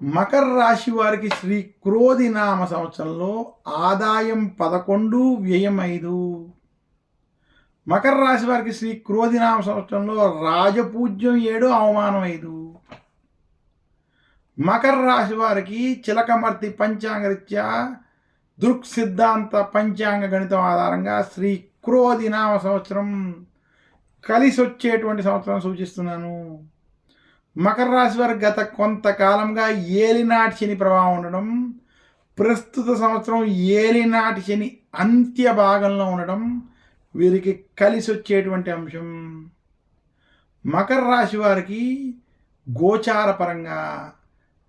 మకర రాశి వారికి శ్రీ క్రోధి నామ సంవత్సరంలో ఆదాయం 11, వ్యయం 5. మకర రాశి వారికి శ్రీ క్రోధి నామ సంవత్సరంలో రాజపూజ్యం 7, అవమానం 5. మకర రాశి వారికి చిలకమర్తి పంచాంగరీత్యా దృక్ సిద్ధాంత పంచాంగ గణితం ఆధారంగా శ్రీ క్రోధి నామ సంవత్సరం కలిసి వచ్చేటువంటి సంవత్సరం సూచిస్తున్నాను. మకర రాశి వారికి గత కొంతకాలంగా ఏలినాటి శని ప్రభావం ఉండడం, ప్రస్తుత సంవత్సరం ఏలినాటి శని అంత్య భాగంలో ఉండడం వీరికి కలిసి వచ్చేటువంటి అంశం. మకర రాశి వారికి గోచార పరంగా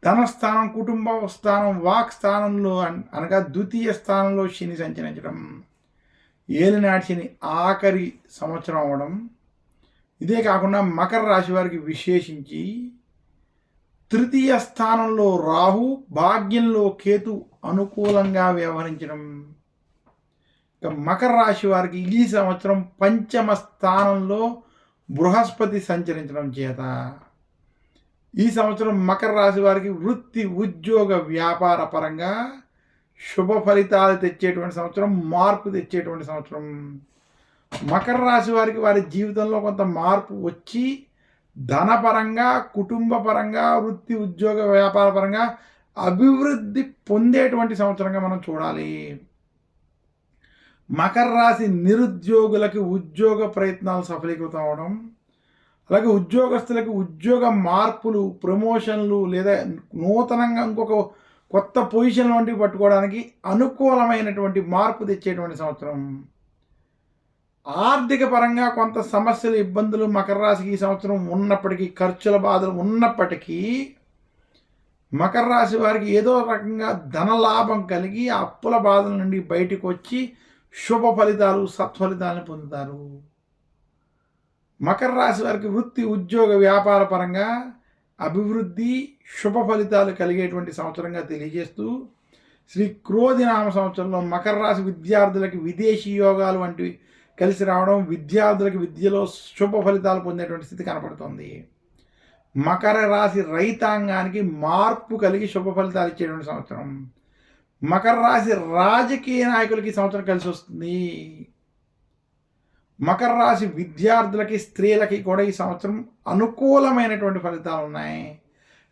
ధనస్థానం, కుటుంబ స్థానం, వాక్ స్థానంలో అనగా ద్వితీయ స్థానంలో శని సంచరించడం, ఏలినాటి శని ఆఖరి సంవత్సరం అవ్వడం. ఇదే కాకుండా మకర రాశి వారికి విశేషించి తృతీయ స్థానంలో రాహు, భాగ్యంలో కేతు అనుకూలంగా వ్యవహరించడం. ఇక మకర రాశి వారికి ఈ సంవత్సరం పంచమ స్థానంలో బృహస్పతి సంచరించడం చేత ఈ సంవత్సరం మకర రాశి వారికి వృత్తి, ఉద్యోగ, వ్యాపార పరంగా శుభ ఫలితాలు తెచ్చేటువంటి సంవత్సరం, మార్పు తెచ్చేటువంటి సంవత్సరం. మకర రాశి వారికి వారి జీవితంలో కొంత మార్పు వచ్చి ధనపరంగా, కుటుంబ పరంగా, వృత్తి, ఉద్యోగ, వ్యాపార పరంగా అభివృద్ధి పొందేటువంటి సంవత్సరంగా మనం చూడాలి. మకర రాశి నిరుద్యోగులకి ఉద్యోగ ప్రయత్నాలు సఫలీకృతం అవడం, అలాగే ఉద్యోగస్తులకు ఉద్యోగ మార్పులు, ప్రమోషన్లు లేదా నూతనంగా ఇంకొక కొత్త పొజిషన్ వంటివి పట్టుకోవడానికి అనుకూలమైనటువంటి మార్పు తెచ్చేటువంటి సంవత్సరం. ఆర్థిక పరంగా కొంత సమస్యలు, ఇబ్బందులు మకర రాశికి ఈ సంవత్సరం ఉన్నప్పటికీ, ఖర్చుల బాధలు ఉన్నప్పటికీ మకర రాశి వారికి ఏదో రకంగా ధనలాభం కలిగి అప్పుల బాధల నుండి బయటకు వచ్చి శుభ ఫలితాలు, సత్ఫలితాలను పొందుతారు. మకర రాశి వారికి వృత్తి, ఉద్యోగ, వ్యాపార పరంగా అభివృద్ధి, శుభ ఫలితాలు కలిగేటువంటి సంవత్సరంగా తెలియజేస్తూ శ్రీ క్రోధి నామ సంవత్సరంలో మకర రాశి విద్యార్థులకి విదేశీ యోగాలు వంటివి కలిసి రావడం, విద్యార్థులకు విద్యలో శుభ ఫలితాలు పొందేటువంటి స్థితి కనపడుతుంది. మకర రాశి రైతాంగానికి మార్పు కలిగి శుభ ఫలితాలు ఇచ్చేటువంటి సంవత్సరం. మకర రాశి రాజకీయ నాయకులకి సంవత్సరం కలిసి వస్తుంది. మకర రాశి విద్యార్థులకి, స్త్రీలకి కూడా ఈ సంవత్సరం అనుకూలమైనటువంటి ఫలితాలు ఉన్నాయి.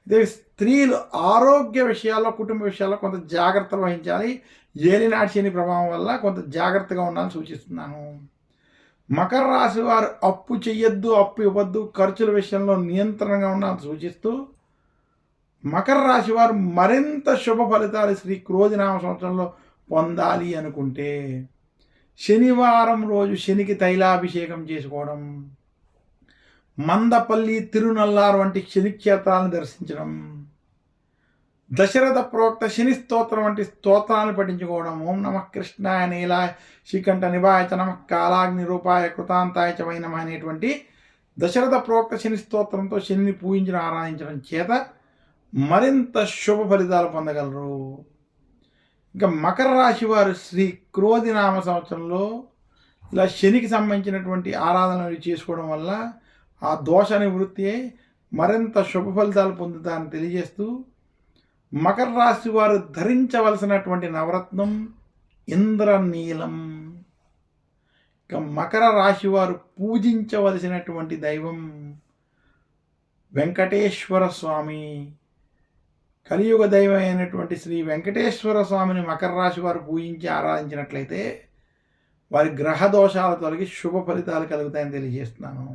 ఇదే స్త్రీలు ఆరోగ్య విషయాల్లో, కుటుంబ విషయాల్లో కొంత జాగ్రత్తలు వహించాలి. ఏలినాటి శని ప్రభావం వల్ల కొంత జాగ్రత్తగా ఉండాలని సూచిస్తున్నాను. మకర రాశి వారు అప్పు చెయ్యొద్దు, అప్పు ఇవ్వద్దు, ఖర్చుల విషయంలో నియంత్రణగా ఉండాలని సూచిస్తూ మకర రాశి వారు మరింత శుభ ఫలితాలు శ్రీ క్రోధి నామ సంవత్సరంలో పొందాలి అనుకుంటే శనివారం రోజు శనికి తైలాభిషేకం చేసుకోవడం, మందపల్లి, తిరునల్లారు వంటి శని క్షేత్రాలను దర్శించడం, దశరథ ప్రోక్త శని స్తోత్రం వంటి స్తోత్రాలను పఠించుకోవడం, ఓం నమ కృష్ణాయ నీలాయ శ్రీకంఠ నివాయచ నమ కాలాగ్ని రూపాయ కృతాంతాయ చ వై నమః అనేటువంటి దశరథ ప్రోక్త శని స్తోత్రంతో శనిని పూజించడం, ఆరాధించడం చేత మరింత శుభ ఫలితాలు పొందగలరు. ఇంకా మకర రాశి వారు శ్రీ క్రోధి నామ సంవత్సరంలో ఇలా శనికి సంబంధించినటువంటి ఆరాధనలు చేసుకోవడం వల్ల ఆ దోష నివృత్తి అయి మరింత శుభ ఫలితాలు పొందుతారని తెలియజేస్తూ మకర రాశి వారు ధరించవలసినటువంటి నవరత్నం ఇంద్రనీలం. ఇక మకర రాశి వారు పూజించవలసినటువంటి దైవం వెంకటేశ్వర స్వామి. కలియుగ దైవం అయినటువంటి శ్రీ వెంకటేశ్వర స్వామిని మకర రాశి వారు పూజించి ఆరాధించినట్లయితే వారి గ్రహ దోషాల తొలగి శుభ ఫలితాలు కలుగుతాయని తెలియజేస్తున్నాను.